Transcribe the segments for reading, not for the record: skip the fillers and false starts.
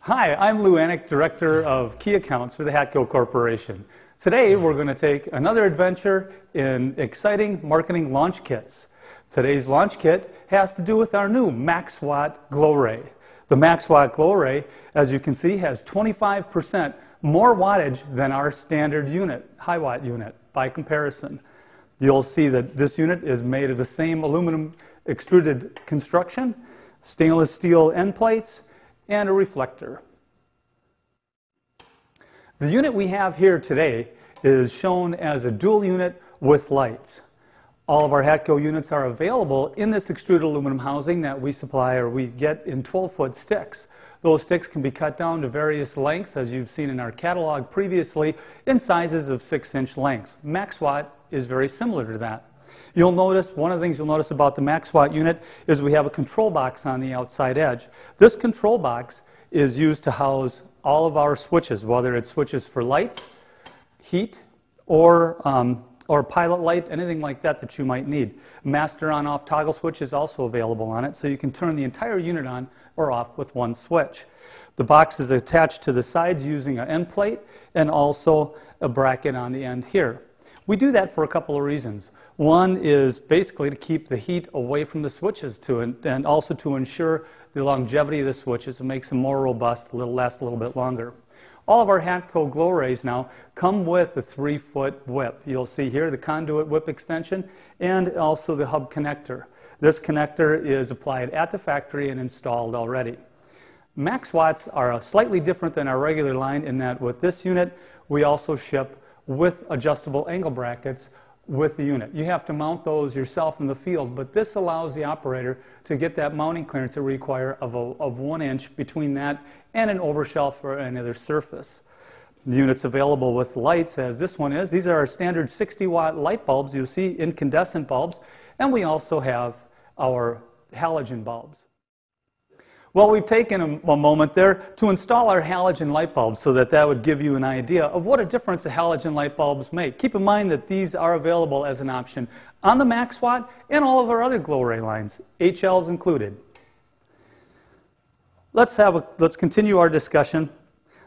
Hi, I'm Lou Anick, Director of Key Accounts for the Hatco Corporation. Today we're going to take another adventure in exciting marketing launch kits. Today's launch kit has to do with our new Max Watt Glow Ray. The Max Watt Glow Ray, as you can see, has 25% more wattage than our standard unit, high watt unit, by comparison. You'll see that this unit is made of the same aluminum extruded construction, stainless steel end plates, and a reflector. The unit we have here today is shown as a dual unit with lights. All of our Hatco units are available in this extruded aluminum housing that we supply or we get in 12-foot sticks. Those sticks can be cut down to various lengths, as you've seen in our catalog previously, in sizes of 6-inch lengths. Max Watt is very similar to that. You'll notice, one of the things you'll notice about the Max Watt unit is we have a control box on the outside edge. This control box is used to house all of our switches, whether it's switches for lights, heat, or pilot light, anything like that that you might need. Master on-off toggle switch is also available on it, so you can turn the entire unit on or off with one switch. The box is attached to the sides using an end plate and also a bracket on the end here. We do that for a couple of reasons. One is basically to keep the heat away from the switches and also to ensure the longevity of the switches and makes them more robust, last a little bit longer. All of our Hatco Glow Rays now come with a 3-foot whip. You'll see here the conduit whip extension and also the hub connector. This connector is applied at the factory and installed already. Max Watts are slightly different than our regular line in that with this unit we also ship with adjustable angle brackets with the unit. You have to mount those yourself in the field, but this allows the operator to get that mounting clearance it requires of 1 inch between that and an overshelf or another surface. The unit's available with lights, as this one is. These are our standard 60-watt light bulbs. You'll see incandescent bulbs, and we also have our halogen bulbs. Well, we've taken a moment there to install our halogen light bulbs so that would give you an idea of what a difference the halogen light bulbs make. Keep in mind that these are available as an option on the Max Watt and all of our other Glow Ray lines, HLs included. Let's continue our discussion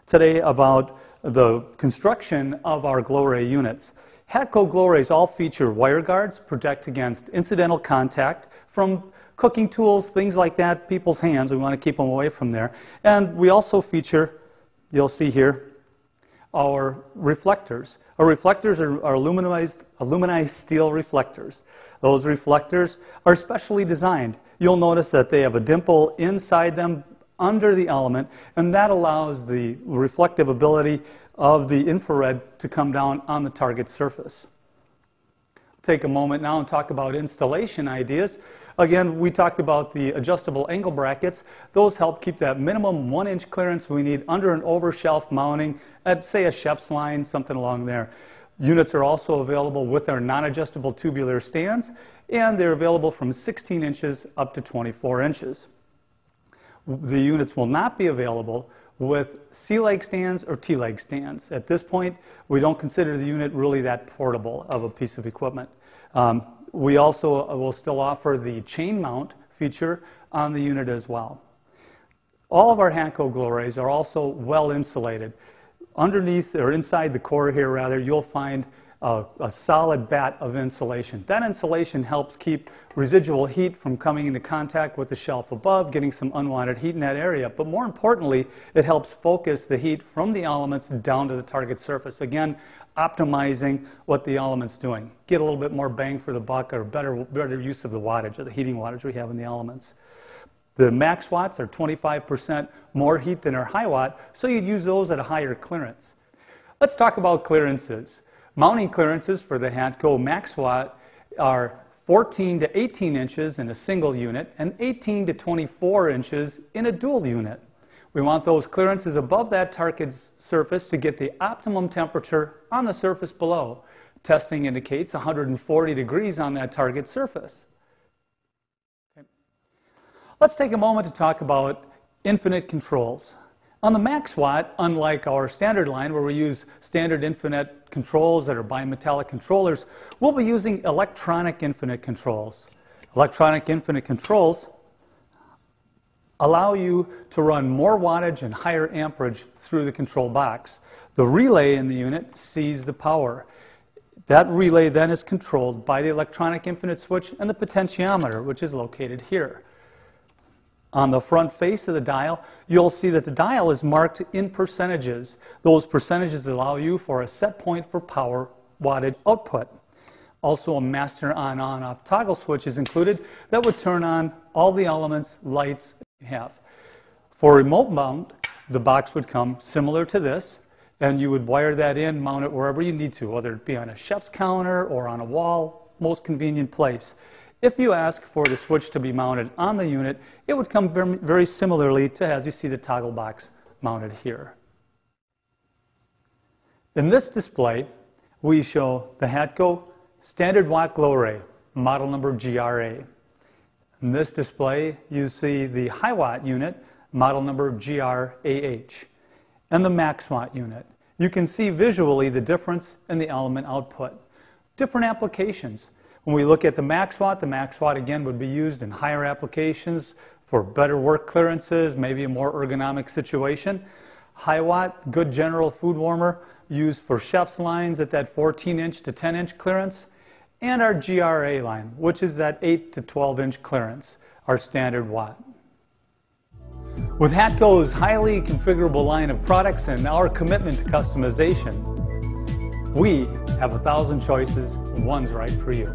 today about the construction of our Glow Ray units. Hatco Glow Rays all feature wire guards, protect against incidental contact from cooking tools, things like that, people's hands. We want to keep them away from there. And we also feature, you'll see here, our reflectors. Our reflectors are aluminized steel reflectors. Those reflectors are specially designed. You'll notice that they have a dimple inside them under the element, and that allows the reflective ability of the infrared to come down on the target surface. Take a moment now and talk about installation ideas. Again, we talked about the adjustable angle brackets. Those help keep that minimum 1-inch clearance we need under an over-shelf mounting at, say, a chef's line, something along there. Units are also available with our non-adjustable tubular stands, and they're available from 16 inches up to 24 inches. The units will not be available with C-leg stands or T-leg stands. At this point, we don't consider the unit really that portable of a piece of equipment. We also will still offer the chain mount feature on the unit as well. All of our Hatco Glow Rays are also well insulated. Underneath, or inside the core here rather, you'll find a solid bat of insulation. That insulation helps keep residual heat from coming into contact with the shelf above, getting some unwanted heat in that area. But more importantly, it helps focus the heat from the elements down to the target surface. Again, optimizing what the element's doing. Get a little bit more bang for the buck, or better use of the wattage, or the heating wattage we have in the elements. The Max Watts are 25% more heat than our high watt, so you'd use those at a higher clearance. Let's talk about clearances. Mounting clearances for the Hatco Max Watt are 14 to 18 inches in a single unit and 18 to 24 inches in a dual unit. We want those clearances above that target surface to get the optimum temperature on the surface below. Testing indicates 140 degrees on that target surface. Okay. Let's take a moment to talk about infinite controls. On the Max Watt, unlike our standard line where we use standard infinite controls that are bimetallic controllers, we'll be using electronic infinite controls. Electronic infinite controls allow you to run more wattage and higher amperage through the control box. The relay in the unit sees the power. That relay then is controlled by the electronic infinite switch and the potentiometer, which is located here. On the front face of the dial, you'll see that the dial is marked in percentages. Those percentages allow you for a set point for power wattage output. Also, a master on-off toggle switch is included that would turn on all the elements, lights you have. For remote mount, the box would come similar to this, and you would wire that in, mount it wherever you need to, whether it be on a chef's counter or on a wall, most convenient place. If you ask for the switch to be mounted on the unit, it would come very similarly to as you see the toggle box mounted here. In this display, we show the Hatco Standard Watt Glow Ray, model number GRA. In this display, you see the High Watt unit, model number GRAH, and the Max Watt unit. You can see visually the difference in the element output. Different applications. When we look at the Max Watt again would be used in higher applications for better work clearances, maybe a more ergonomic situation. High Watt, good general food warmer, used for chef's lines at that 14-inch to 10-inch clearance. And our GRA line, which is that 8 to 12-inch clearance, our standard watt. With Hatco's highly configurable line of products and our commitment to customization, we have 1,000 choices, and one's right for you.